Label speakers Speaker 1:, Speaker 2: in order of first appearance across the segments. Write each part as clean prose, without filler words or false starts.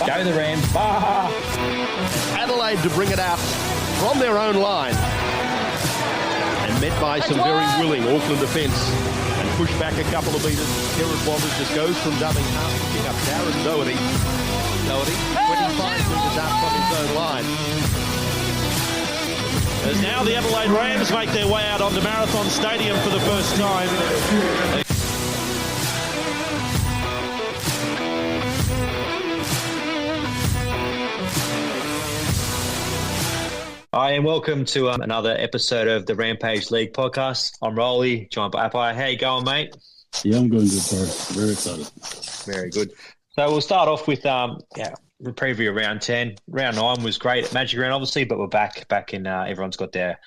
Speaker 1: Go the Rams. Bah!
Speaker 2: Adelaide to bring it out from their own line. And met by some very willing Auckland defence. And pushed back a couple of metres. Kerrod Bobbers just goes from dubbing half, picking up Darren Doherty. 25 metres out from his own line.
Speaker 3: As now the Adelaide Rams make their way out onto Marathon Stadium for the first time.
Speaker 1: Hi, and welcome to another episode of the Rampage League podcast. I'm Rolly, joined by Apai. How you going, mate?
Speaker 4: Yeah, I'm going good, bro. Very excited.
Speaker 1: Very good. So we'll start off with the preview of round 10. Round 9 was great at Magic Round, obviously, but we're back in. Everyone's got their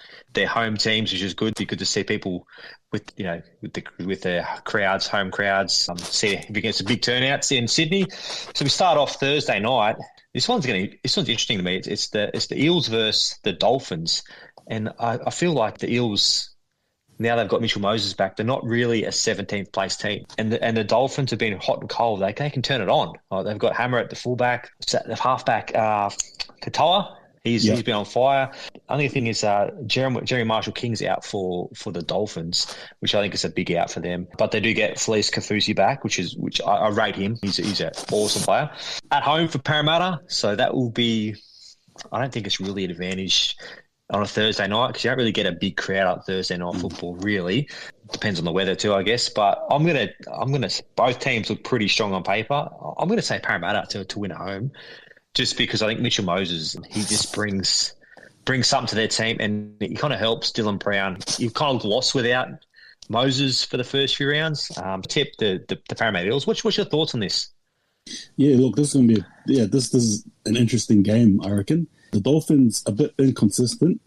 Speaker 1: home teams, which is good. It's good to see people with their crowds, home crowds. See if you get some big turnouts in Sydney. So we start off Thursday night. This one's interesting to me. It's the Eels versus the Dolphins, and I feel like the Eels, now they've got Mitchell Moses back, they're not really a 17th place team. And the Dolphins have been hot and cold. They can turn it on. They've got Hammer at the fullback, the halfback, Katoa. He's been on fire. Only thing is Jerry Marshall-King's out for the Dolphins, which I think is a big out for them. But they do get Felice Kafusi back, which I rate him. He's an awesome player. At home for Parramatta, so that will be, I don't think it's really an advantage on a Thursday night because you don't really get a big crowd up Thursday night football, really. Depends on the weather too, I guess. But I'm gonna both teams look pretty strong on paper. I'm gonna say Parramatta to win at home, just because I think Mitchell Moses, he just brings something to their team, and he kind of helps Dylan Brown. You've kind of lost without Moses for the first few rounds. Tip the Parramatta Eels. What's your thoughts on this?
Speaker 4: Yeah, look, this is going to be this is an interesting game, I reckon. The Dolphins a bit inconsistent,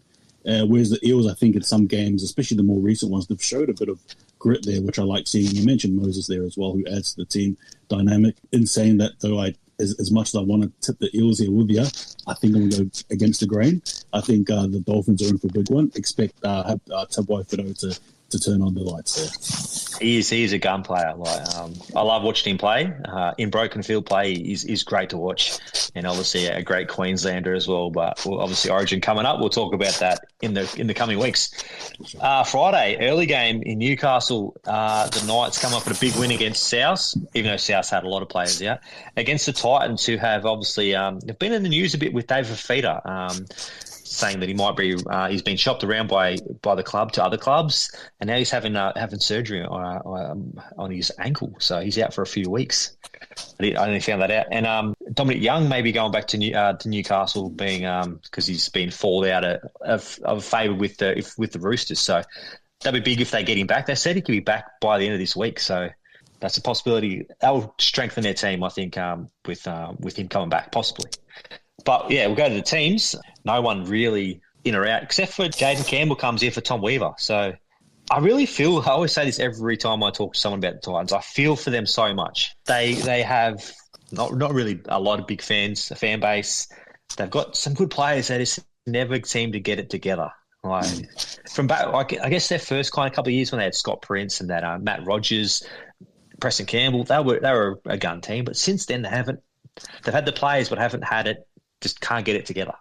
Speaker 4: whereas the Eels, I think in some games, especially the more recent ones, they've showed a bit of grit there, which I like seeing. You mentioned Moses there as well, who adds to the team dynamic. In saying that, though, as much as I want to tip the Eels here with you, I think I'm going to go against the grain. I think the Dolphins are in for a big one. Expect Tabuai Fido to turn on the lights there.
Speaker 1: He is a gun player. I love watching him play. In broken field play, he's great to watch, and obviously a great Queenslander as well. But obviously Origin coming up. We'll talk about that in the coming weeks. Friday, early game in Newcastle. The Knights come up with a big win against South, even though South had a lot of players out, against the Titans, who have obviously they've been in the news a bit with David Fifita, saying that he might be he's been shopped around by the club to other clubs, and now he's having surgery on his ankle, so he's out for a few weeks. I only found that out. And Dominic Young may be going back to Newcastle, being because he's been fallen out of favour with the Roosters. So that'd be big if they get him back. They said he could be back by the end of this week, so that's a possibility. That will strengthen their team, I think, with him coming back, possibly. But, yeah, we'll go to the teams. No one really in or out, except for Jaden Campbell comes in for Tom Weaver. So I really feel, I always say this every time I talk to someone about the Titans, I feel for them so much. They have not really a lot of big fans, a fan base. They've got some good players. They just never seem to get it together. I guess their first kind of couple of years when they had Scott Prince and that Matt Rogers, Preston Campbell, they were a gun team. But since then, they've had the players but haven't had it. Just can't get it together.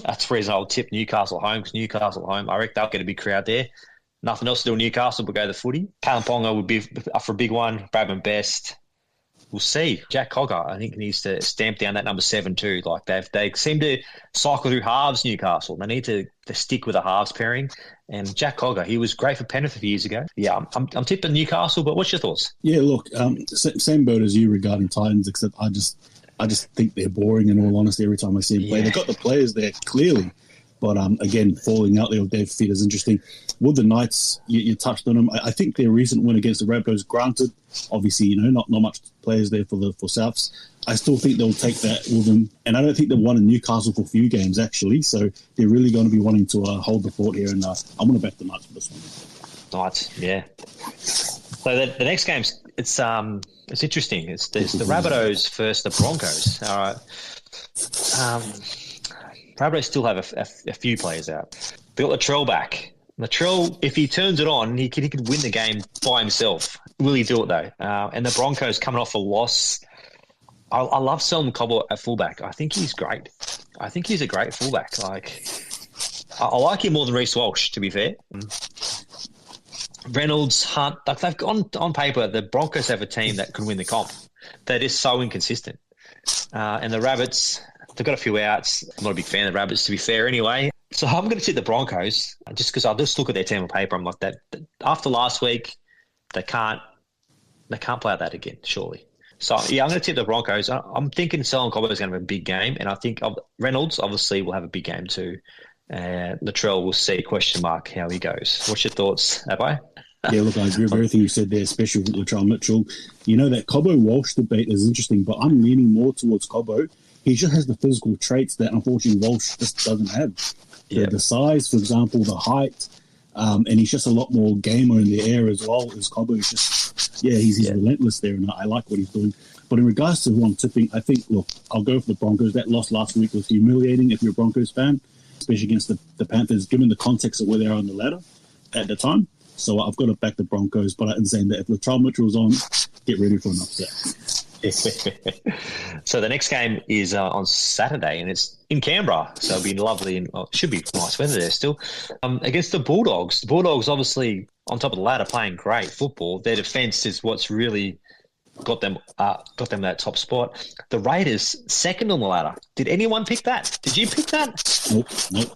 Speaker 1: That's the reason I'll tip Newcastle at home, because Newcastle at home, I reckon they'll get a big crowd there. Nothing else to do in Newcastle but go to the footy. Kalimpong would be up for a big one. Bradman Best. We'll see. Jack Cogger, I think, needs to stamp down that number 7 too. Like they seem to cycle through halves, Newcastle. They need to stick with a halves pairing. And Jack Cogger, he was great for Penrith a few years ago. Yeah, I'm tipping Newcastle, but what's your thoughts?
Speaker 4: Yeah, look, same boat as you regarding Titans, except I just think they're boring, in all honesty, every time I see them play. They've got the players there, clearly. But, again, falling out there with Dave Feet is interesting. With the Knights, you touched on them. I think their recent win against the Rabbitohs, granted, obviously, not much players there for Souths. I still think they'll take that with them. And I don't think they've won in Newcastle for a few games, actually. So they're really going to be wanting to hold the fort here. And I'm going to back the Knights for this one.
Speaker 1: Knights, yeah. So the next game, it's interesting. It's the Rabbitohs versus the Broncos. All right. Rabbitohs still have a few players out. They got Latrell back. Latrell, if he turns it on, he could win the game by himself. Will he do it, though? And the Broncos coming off a loss. I love Selman Cobble at fullback. I think he's great. I think he's a great fullback. Like, I like him more than Reece Walsh, to be fair. Reynolds, Hunt, like they've gone on paper. The Broncos have a team that could win the comp. That is so inconsistent. And the Rabbits, they've got a few outs. I'm not a big fan of the Rabbits, to be fair, anyway. So I'm going to tip the Broncos just because I just look at their team on paper. I'm like that. After last week, they can't play out that again, surely. So yeah, I'm going to tip the Broncos. I'm thinking Selman Cobbo is going to have a big game, and I think Reynolds obviously will have a big game too. Latrell will see question mark how he goes. What's your thoughts, Apai?
Speaker 4: Yeah, look, I agree with everything you said there, especially with Latrell Mitchell. You know, that Cobbo-Walsh debate is interesting, but I'm leaning more towards Cobbo. He just has the physical traits that, unfortunately, Walsh just doesn't have. The size, for example, the height, and he's just a lot more gamer in the air as well as Cobbo. Is just, he's relentless there, and I like what he's doing. But in regards to who I'm tipping, I think, look, I'll go for the Broncos. That loss last week was humiliating if you're a Broncos fan, especially against the Panthers, given the context of where they are on the ladder at the time. So I've got to back the Broncos, but I'm saying that if Latrell Mitchell's on, get ready for an upset.
Speaker 1: So the next game is on Saturday, and it's in Canberra, so it'll be lovely and should be nice weather there still. Against the Bulldogs. The Bulldogs obviously on top of the ladder playing great football. Their defence is what's really got them that top spot. The Raiders second on the ladder. Did anyone pick that? Did you pick that?
Speaker 4: Nope.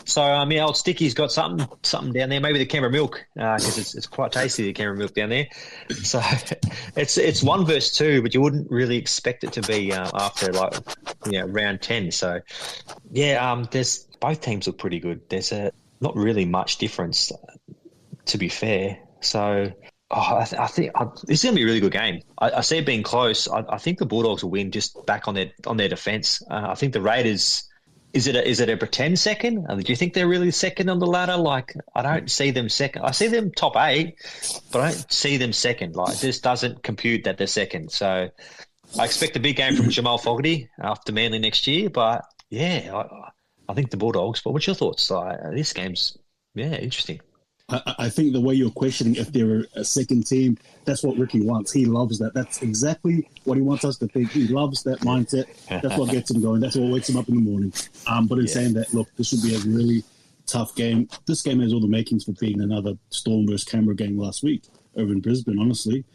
Speaker 1: So old Sticky's got something down there. Maybe the Canberra milk, because it's quite tasty, the Canberra milk down there. So it's 1 versus 2, but you wouldn't really expect it to be after round 10. So there's both teams look pretty good. There's not really much difference, to be fair. So I think this is going to be a really good game. I see it being close. I think the Bulldogs will win just back on their defence. I think the Raiders. Is it a pretend second? Do you think they're really second on the ladder? Like, I don't see them second. I see them top 8, but I don't see them second. Like, this doesn't compute that they're second. So I expect a big game from Jamal Fogarty after Manly next year. But I think the Bulldogs. But what's your thoughts? This game's interesting.
Speaker 4: I think the way you're questioning if they're a second team, that's what Ricky wants. He loves that. That's exactly what he wants us to think. He loves that mindset. That's what gets him going. That's what wakes him up in the morning. But in saying that, look, this should be a really tough game. This game has all the makings for being another Storm versus Canberra game last week over in Brisbane, honestly.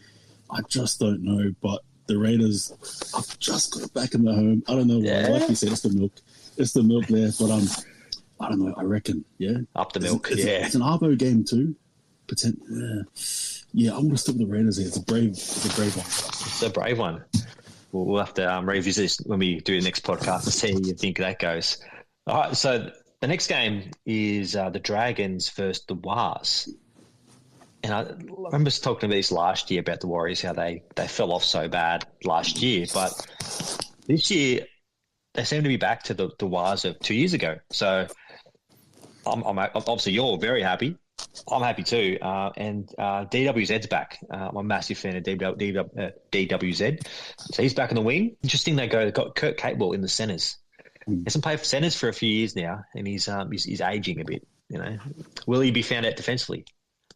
Speaker 4: I just don't know. But the Raiders, I've just got it back in the home. I don't know why. Like you said, it's the milk. It's the milk there. But I don't know. I reckon,
Speaker 1: up the milk.
Speaker 4: It's an Arvo game too. I want to stick with the Raiders here. It's a brave one.
Speaker 1: It's a brave one. We'll have to revisit this when we do the next podcast and see how you think that goes. All right. So the next game is the Dragons versus the Wars. And I remember talking about this last year about the Warriors, how they fell off so bad last year, but this year they seem to be back to the Wars of 2 years ago. So. I'm obviously you're very happy. I'm happy too. And DWZ's back. I'm a massive fan of DWZ. So he's back in the wing. Interesting. They've got Kurt Capewell in the centres. He hasn't played for centres for a few years now, and he's aging a bit. Will he be found out defensively?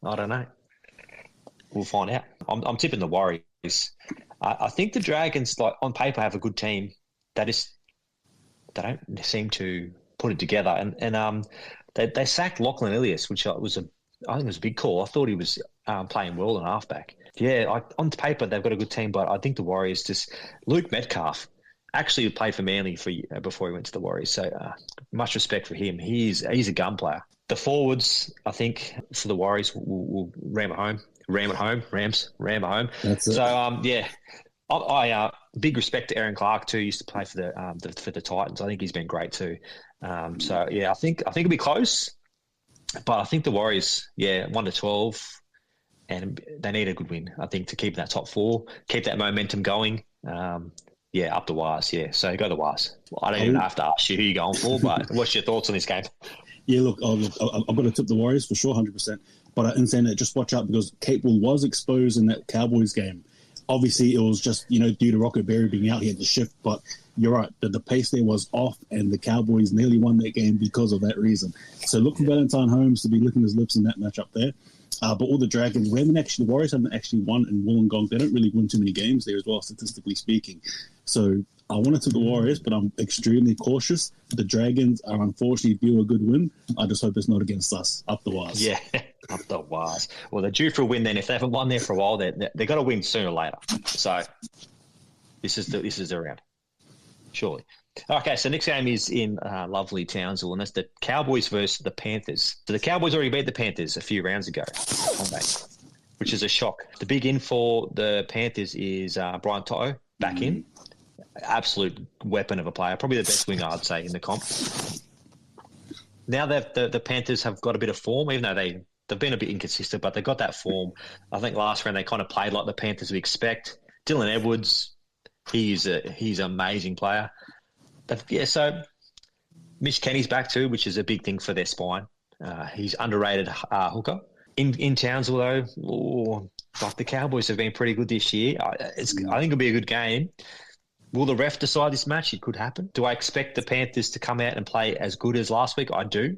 Speaker 1: I don't know. We'll find out. I'm tipping the Warriors. I think the Dragons, like on paper, have a good team. They don't seem to put it together, and They sacked Lachlan Ilias, which I think it was a big call. I thought he was playing well in halfback. Yeah, on paper they've got a good team, but I think the Warriors Luke Metcalf actually played for Manly before he went to the Warriors. So much respect for him. He's a gun player. The forwards, I think, for the Warriors will ram it home. Rams ram it home.
Speaker 4: That's it.
Speaker 1: So I big respect to Aaron Clark too. He used to play for the Titans. I think he's been great too. I think it'll be close, but I think the Warriors, 1-12, and they need a good win. I think to keep that top 4, keep that momentum going. Up the Wars. So go the Wars. I don't even have to ask you who you're going for, but what's your thoughts on this game?
Speaker 4: Yeah, look, I'm going to tip the Warriors for sure, 100%. But in saying that, just watch out because Capewell was exposed in that Cowboys game. Obviously, it was just, due to Rocket Berry being out, he had to shift. But you're right, the pace there was off, and the Cowboys nearly won that game because of that reason. So look for Valentine Holmes to be licking his lips in that matchup there. But all the Dragons, the Warriors haven't actually won in Wollongong. They don't really win too many games there as well, statistically speaking. So I wanted to the Warriors, but I'm extremely cautious. The Dragons are unfortunately due a good win. I just hope it's not against us. Up the wires.
Speaker 1: Yeah, up the wires. Well, they're due for a win then. If they haven't won there for a while, they've got to win sooner or later. So this is the round, surely. Okay, so next game is in lovely Townsville, and that's the Cowboys versus the Panthers. So the Cowboys already beat the Panthers a few rounds ago, which is a shock. The big in for the Panthers is Brian Toto back in. Absolute weapon of a player, probably the best winger, I'd say, in the comp. Now that the Panthers have got a bit of form, even though they've been a bit inconsistent, but they've got that form. I think last round they kind of played like the Panthers we expect. Dylan Edwards, he's an amazing player. So Mitch Kenny's back too, which is a big thing for their spine. He's underrated hooker. In Townsville, though, the Cowboys have been pretty good this year. I think it'll be a good game. Will the ref decide this match? It could happen. Do I expect the Panthers to come out and play as good as last week? I do.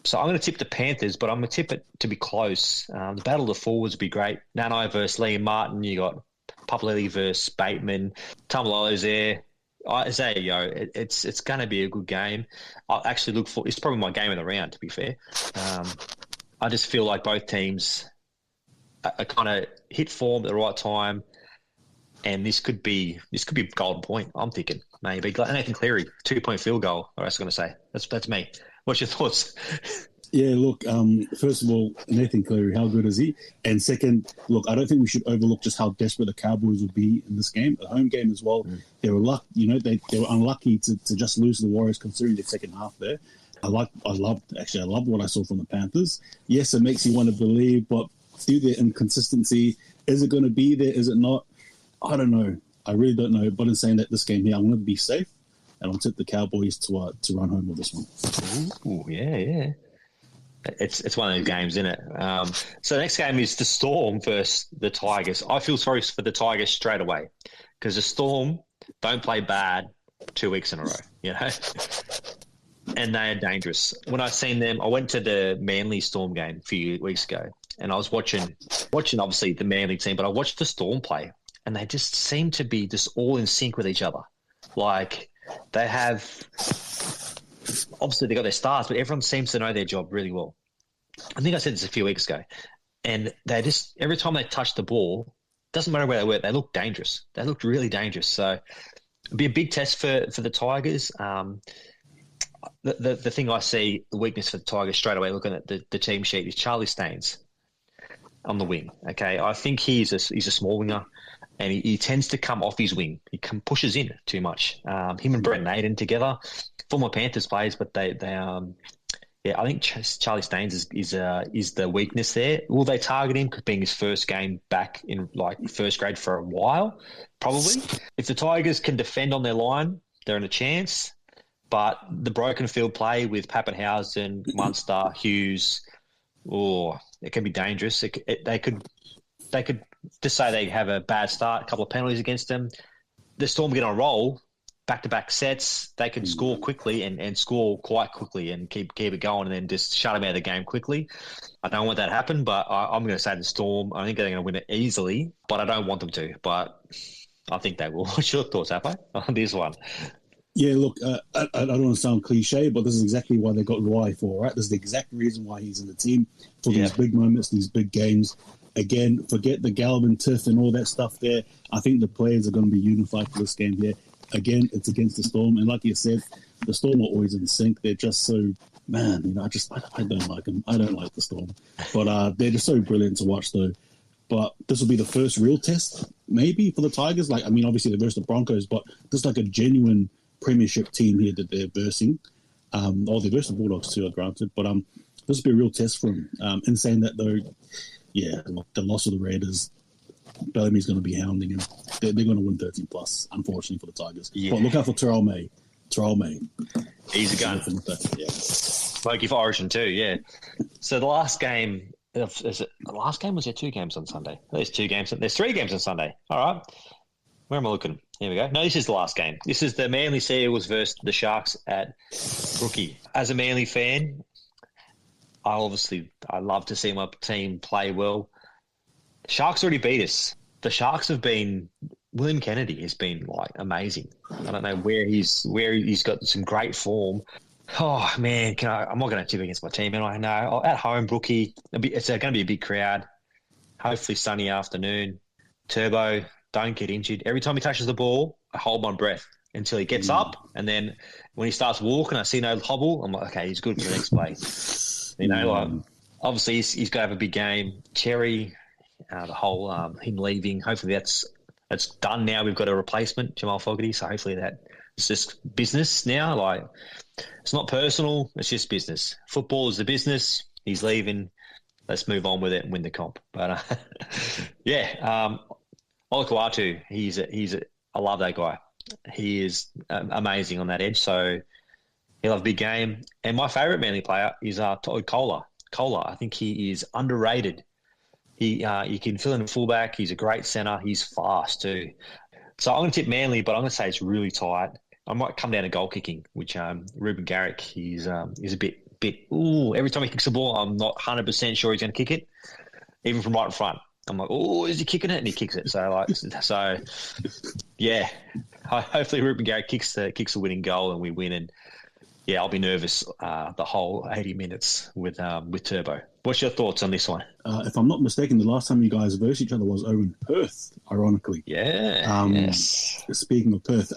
Speaker 1: So I'm going to tip the Panthers, but I'm going to tip it to be close. The battle of the forwards would be great. Nanai versus Liam Martin. You got Papali'i versus Bateman. Tamalolo's there. Isaiah Yo. It's going to be a good game. I actually look for. It's probably my game of the round, to be fair. I just feel like both teams are kind of hit form at the right time. And this could be golden point. I'm thinking maybe Nathan Cleary 2-point field goal. Or I was going to say that's me. What's your thoughts?
Speaker 4: Yeah, look. First of all, Nathan Cleary, how good is he? And second, look, I don't think we should overlook just how desperate the Cowboys would be in this game, a home game as well. They were they were unlucky to just lose to the Warriors considering the second half there. I loved what I saw from the Panthers. Yes, it makes you want to believe, but through their inconsistency, is it going to be there? Is it not? I don't know. I really don't know. But in saying that, this game here, I'm going to be safe, and I'll tip the Cowboys to run home with this one.
Speaker 1: Ooh, yeah. It's one of those games, isn't it? So the next game is the Storm versus the Tigers. I feel sorry for the Tigers straight away because the Storm don't play bad 2 weeks in a row, and they are dangerous. When I seen them, I went to the Manly Storm game a few weeks ago, and I was watching obviously the Manly team, but I watched the Storm play. And they just seem to be just all in sync with each other. Like they have, obviously they got their stars, but everyone seems to know their job really well. I think I said this a few weeks ago. And they just, every time they touch the ball, doesn't matter where they were, they look dangerous. They look really dangerous. So it'll be a big test for the Tigers. The thing I see, the weakness for the Tigers straight away, looking at the team sheet, is Charlie Staines on the wing. Okay, I think he's a small winger. And he tends to come off his wing. He pushes in too much. Him and Brent Naden together, former Panthers players, but they I think Charlie Staines is the weakness there. Will they target him? Being his first game back in like first grade for a while, probably. If the Tigers can defend on their line, they're in a chance. But the broken field play with Pappenhausen, Munster, Hughes, it can be dangerous. They could just say they have a bad start, a couple of penalties against them. The Storm get on a roll, back-to-back sets. They can score quickly and score quite quickly and keep it going and then just shut them out of the game quickly. I don't want that to happen, but I'm going to say the Storm. I think they're going to win it easily, but I don't want them to. But I think they will. What's your thoughts, Apai, on this one?
Speaker 4: Yeah, look, I don't want to sound cliche, but this is exactly why they got Roy for, right? This is the exact reason why he's in the team for these big moments, these big games. Again, forget the Galvin tiff and all that stuff there. I think the players are going to be unified for this game here. Again, it's against the Storm. And like you said, the Storm are always in sync. They're just so, I don't like them. I don't like the Storm. But they're just so brilliant to watch, though. But this will be the first real test, maybe, for the Tigers. Obviously they versed the Broncos, but this is like a genuine premiership team here that they're versing. They versed the Bulldogs too, granted. But this will be a real test for them. In saying that, though, the loss of the Raiders, Bellamy's going to be hounding him. They're going to win 13 plus, unfortunately, for the Tigers. Yeah. But look out for Terrell May.
Speaker 1: He's a gun. Smokey for Origin too, yeah. So the last game, was there 2 games on Sunday? There's 2 games. There's 3 games on Sunday. All right. Where am I looking? Here we go. No, this is the last game. This is the Manly Seagulls versus the Sharks at Rookie. As a Manly fan, I love to see my team play well. Sharks already beat us. The Sharks have been. William Kennedy has been like amazing. I don't know where he's got some great form. Oh man, I'm not going to tip against my team, and I know at home, Brookie. It's going to be a big crowd. Hopefully, sunny afternoon. Turbo, don't get injured. Every time he touches the ball, I hold my breath until he gets up, and then when he starts walking, I see no hobble. I'm like, okay, he's good for the next play. Obviously, he's going to have a big game. Cherry, the whole him leaving. Hopefully, that's done now. We've got a replacement, Jamal Fogarty. So hopefully it's just business now. Like, it's not personal. It's just business. Football is the business. He's leaving. Let's move on with it and win the comp. But Olakuatu, I love that guy. He is amazing on that edge. So he'll have a big game. And my favourite Manly player is Kola. Kola, I think he is underrated. You can fill in a fullback. He's a great centre. He's fast too. So I'm going to tip Manly, but I'm going to say it's really tight. I might come down to goal kicking, which Ruben Garrick, he's a bit. Every time he kicks the ball, I'm not 100% sure he's going to kick it, even from right in front. I'm like, is he kicking it? And he kicks it. So yeah. Hopefully Ruben Garrick kicks the winning goal and we win. And yeah, I'll be nervous the whole 80 minutes with Turbo. What's your thoughts on this one?
Speaker 4: If I'm not mistaken, the last time you guys versed each other was over in Perth, ironically.
Speaker 1: Yeah. Yes.
Speaker 4: Speaking of Perth,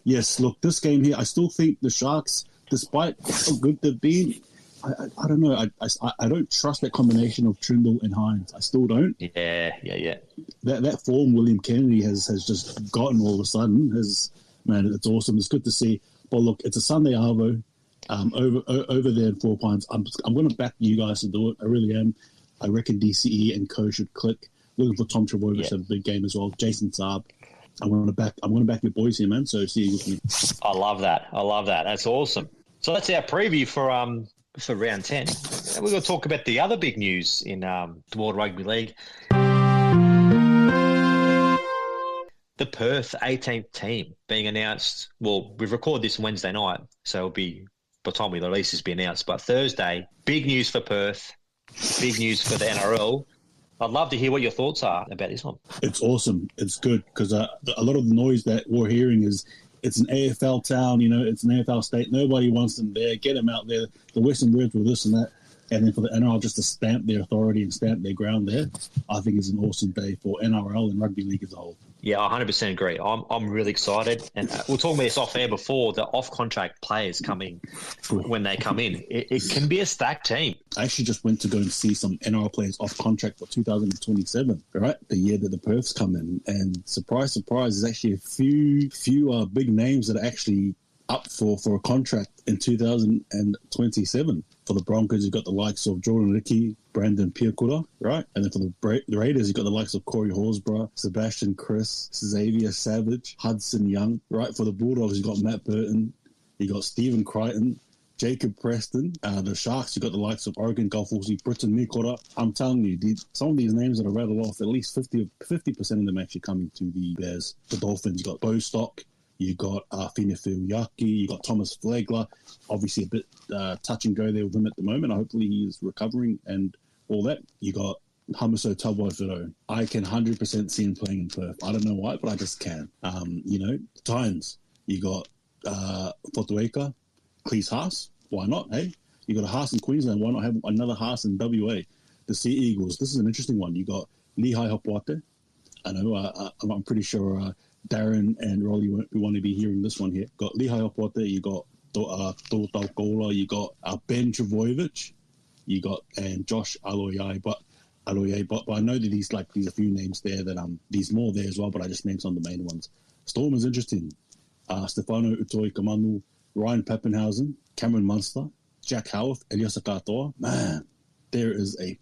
Speaker 4: yes, look, this game here, I still think the Sharks, despite how good they've been, I don't know. I don't trust that combination of Trimble and Hines. I still don't.
Speaker 1: Yeah.
Speaker 4: That form William Kennedy has just gotten all of a sudden. Man, it's awesome. It's good to see. But look, it's a Sunday arvo. Over there in 4 Pines. I'm going to back you guys to do it. I really am. I reckon DCE and Co should click. Looking for Tom Trbojevic to have a big game as well. Jason Saab. I'm going to back your boys here, man. So see you with me.
Speaker 1: I love that. That's awesome. So that's our preview for round 10. We're going to talk about the other big news in the World Rugby League. The Perth 18th team being announced. Well, we've recorded this Wednesday night, so it'll be by the time we release this be announced. But Thursday, big news for Perth, big news for the NRL. I'd love to hear what your thoughts are about this one.
Speaker 4: It's awesome. It's good because a lot of the noise that we're hearing is it's an AFL town, it's an AFL state. Nobody wants them there. Get them out there. The Western Birds with this and that. And then for the NRL just to stamp their authority and stamp their ground there, I think it's an awesome day for NRL and rugby league as a whole. Yeah,
Speaker 1: I 100% agree. I'm really excited. And we'll talk about this off air before, the off-contract players coming when they come in. It can be a stacked team.
Speaker 4: I actually just went to go and see some NRL players off-contract for 2027, right? The year that the Perths come in. And surprise, surprise, there's actually a few big names that are actually up for a contract in 2027. For the Broncos, you've got the likes of Jordan Ricky, Brandon Piakura, right? And then for the Raiders, you've got the likes of Corey Horsburgh, Sebastian Chris, Xavier Savage, Hudson Young, right? For the Bulldogs, you've got Matt Burton, you got Stephen Crichton, Jacob Preston. The Sharks, you've got the likes of Oregon Golfosi, Britton Nikora. I'm telling you, some of these names that I rattled off, at least 50% of them actually coming to the Bears. The Dolphins, you've got Bostock, you got Finefil Yaki, you got Thomas Flagler. Obviously a bit touch and go there with him at the moment. Hopefully he is recovering and all that. You got Hamiso Tabuai. I can 100% see him playing in Perth. I don't know why, but I just can. Titans. You got Fotueka, Cleese Haas. Why not, hey? You got a Haas in Queensland. Why not have another Haas in WA? The Sea Eagles. This is an interesting one. You got Lehigh Hopwate. I know. I'm pretty sure Darren and Rolly want to be hearing this one here. Got Lehigh Hopwate. You got Taukola. You got Ben Trbojevic. You got and Josh Aloiai. But I know that there's a few names there that there's more there as well. But I just named some of the main ones. Storm is interesting. Stefano Utoi Kamanu, Ryan Pappenhausen, Cameron Munster, Jack Howarth, Eliasa Katoa. Man, there is a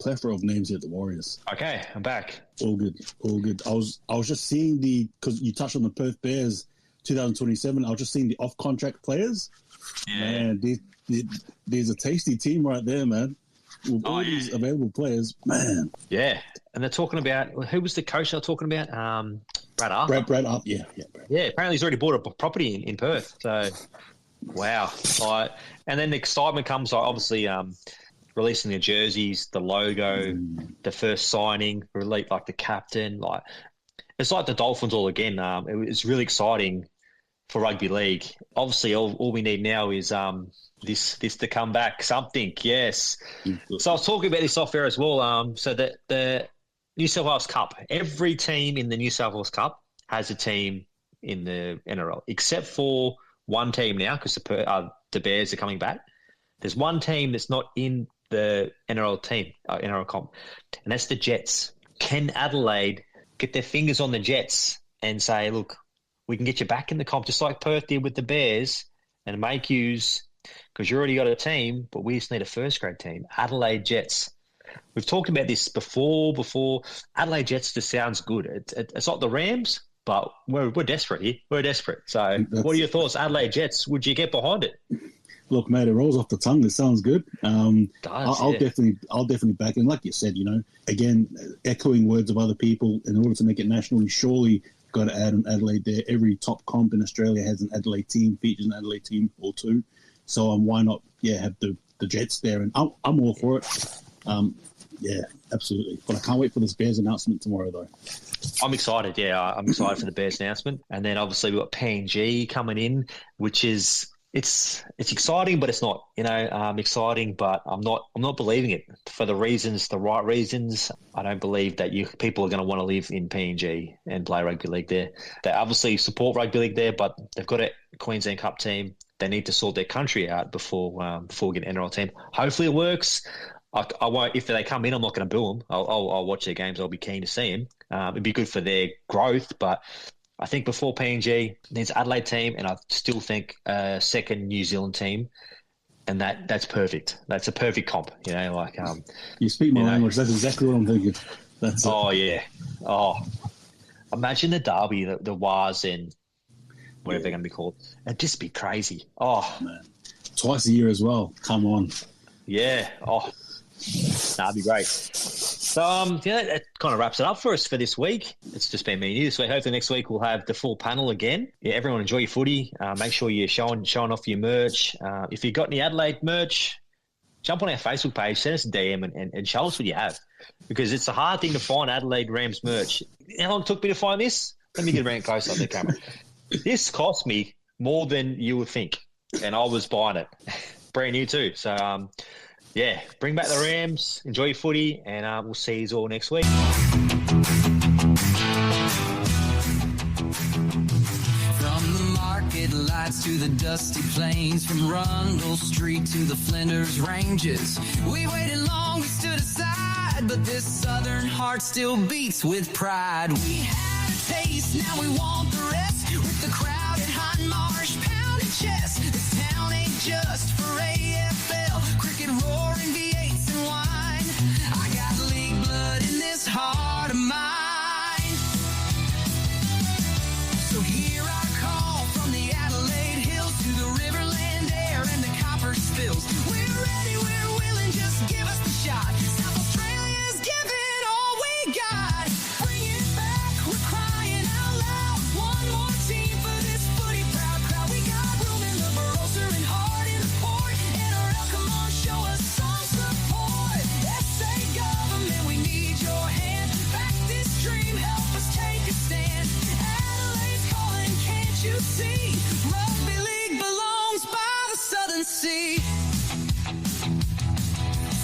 Speaker 4: plethora of names here at the Warriors.
Speaker 1: Okay, I'm back.
Speaker 4: All good. I was just seeing because you touched on the Perth Bears 2027. I was just seeing the off-contract players. Yeah. Man, there's a tasty team right there, man. With all these available players, man.
Speaker 1: Yeah, and they're talking about who was the coach they're talking about? Brad Arthur.
Speaker 4: Brad Arthur. Yeah.
Speaker 1: Yeah, apparently he's already bought a property in Perth. So, wow. And then the excitement comes, obviously, releasing the jerseys, the logo, the first signing, like the captain, like it's like the Dolphins all again. It's really exciting for rugby league. Obviously, all we need now is this to come back. Something, yes. So I was talking about this off air as well. So that the New South Wales Cup, every team in the New South Wales Cup has a team in the NRL, except for one team now because the Bears are coming back. There's one team that's not in the NRL team, NRL comp, and that's the Jets. Can Adelaide get their fingers on the Jets and say, look, we can get you back in the comp, just like Perth did with the Bears, and make use, because you already got a team, but we just need a first-grade team. Adelaide Jets. We've talked about this before. Adelaide Jets just sounds good. It's not the Rams, but we're desperate here. We're desperate. So what are your thoughts, Adelaide Jets? Would you get behind it?
Speaker 4: Look, mate, it rolls off the tongue. It sounds good. I'll
Speaker 1: yeah.
Speaker 4: definitely back in. Like you said, again, echoing words of other people, in order to make it national, you surely got to add an Adelaide there. Every top comp in Australia has an Adelaide team, features an Adelaide team or two. So why not, have the Jets there? And I'm all for it. Absolutely. But I can't wait for this Bears announcement tomorrow, though.
Speaker 1: I'm excited. Yeah, I'm excited for the Bears announcement. And then obviously we've got PNG coming in, which is it's exciting, but it's not. Exciting, but I'm not believing it for the right reasons. I don't believe that people are going to want to live in PNG and play rugby league there. They obviously support rugby league there, but they've got a Queensland Cup team. They need to sort their country out before we get an NRL team. Hopefully it works. I won't. If they come in, I'm not going to boo them. I'll watch their games. I'll be keen to see them. It'd be good for their growth, but I think before PNG, there's Adelaide team, and I still think a second New Zealand team, and that's perfect. That's a perfect comp.
Speaker 4: You speak my language. That's exactly what I'm thinking. That's
Speaker 1: yeah. Oh, imagine the derby, the Waz and whatever they're going to be called. It'd just be crazy. Oh
Speaker 4: man, twice a year as well. Come on.
Speaker 1: Yeah. Oh. That'd be great. So, that kind of wraps it up for us for this week. It's just been me and you this week. Hopefully next week we'll have the full panel again. Yeah, everyone enjoy your footy. Make sure you're showing off your merch. If you've got any Adelaide merch, jump on our Facebook page, send us a DM and show us what you have. Because it's a hard thing to find Adelaide Rams merch. How long it took me to find this? Let me get around close on the camera. This cost me more than you would think. And I was buying it. Brand new too. So, bring back the Rams, enjoy your footy, and we'll see you all next week.
Speaker 5: From the market lights to the dusty plains, from Rundle Street to the Flinders Ranges, we waited long, we stood aside, but this southern heart still beats with pride. We had a taste, now we want the rest, with the crowd at Hot Marsh pounding chest. This town ain't just for AFL, cricket roaring, V8s and wine. I got league blood in this heart of mine. So hear our call from the Adelaide Hills to the Riverland air and the copper spills. We're ready, we're willing, just give us the shot. South Australia's giving all we got. Bring it back, we're crying out loud. One more team for this footy proud crowd. We got room in the Barossa and heart in the port. NRL, come on, show us some support. SA government, we need your hand. Back this dream, help us take a stand. Adelaide's calling, can't you see? Rugby league belongs by the Southern Sea.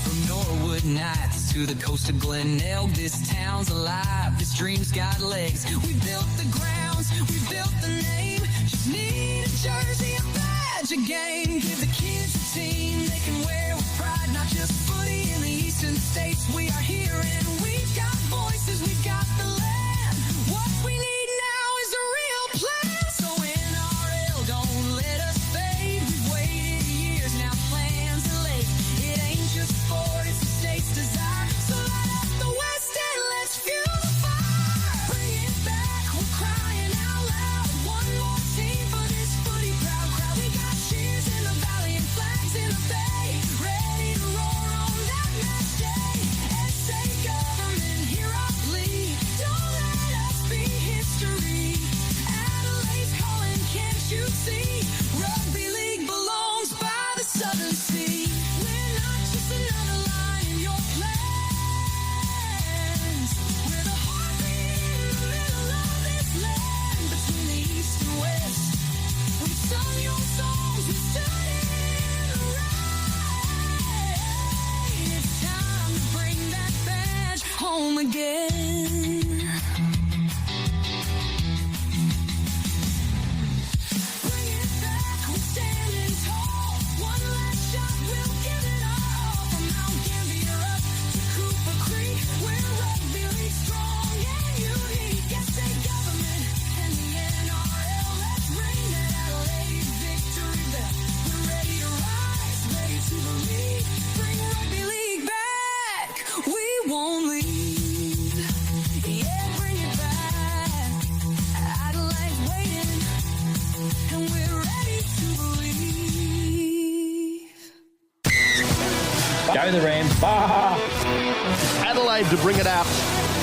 Speaker 5: From Norwood Nights to the coast of Glenelg, this town's alive, this dream's got legs. We built the grounds, we built the name. Just need a jersey, a badge, a game. Give the kids a team they can wear with pride. Not just footy in the eastern states, we are here and we've got voices, we've got the land. What we need now is a real plan. So NRL, don't let us fade. We've waited years, now plans are laid. It ain't just sport, it's the state's desire. So light up the West End, let's fuel the fire. Bring it back, we're crying out loud. One more team for this footy proud crowd. We got cheers in the valley and flags in the bay, ready to roar on that match day. SA government, hear our plea. songs we stood in the rain. It's time to bring that badge home again. Bring it back, we're standing tall. One last shot, we'll give it all. From Mount Gambier up to Cooper Creek, we're rugby league strong and unique. Yes, state government and the NRL, let's ring that Adelaide victory bell. We're ready to rise, ready to believe. Bring rugby league back, we won't leave. Yeah, bring it back. Adelaide's waiting, and we're ready to believe.
Speaker 1: Go the Rams. Bah!
Speaker 2: Adelaide to bring it out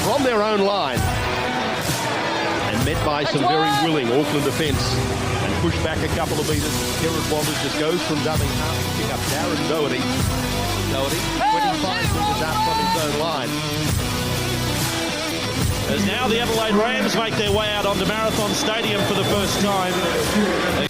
Speaker 2: from their own line. And met by some very willing Auckland defence. And pushed back a couple of metres. Herod Wallace just goes from dubbing half to pick up Darren Doherty. Doherty, 25 metres out from his own line.
Speaker 3: As now the Adelaide Rams make their way out onto Marathon Stadium for the first time. They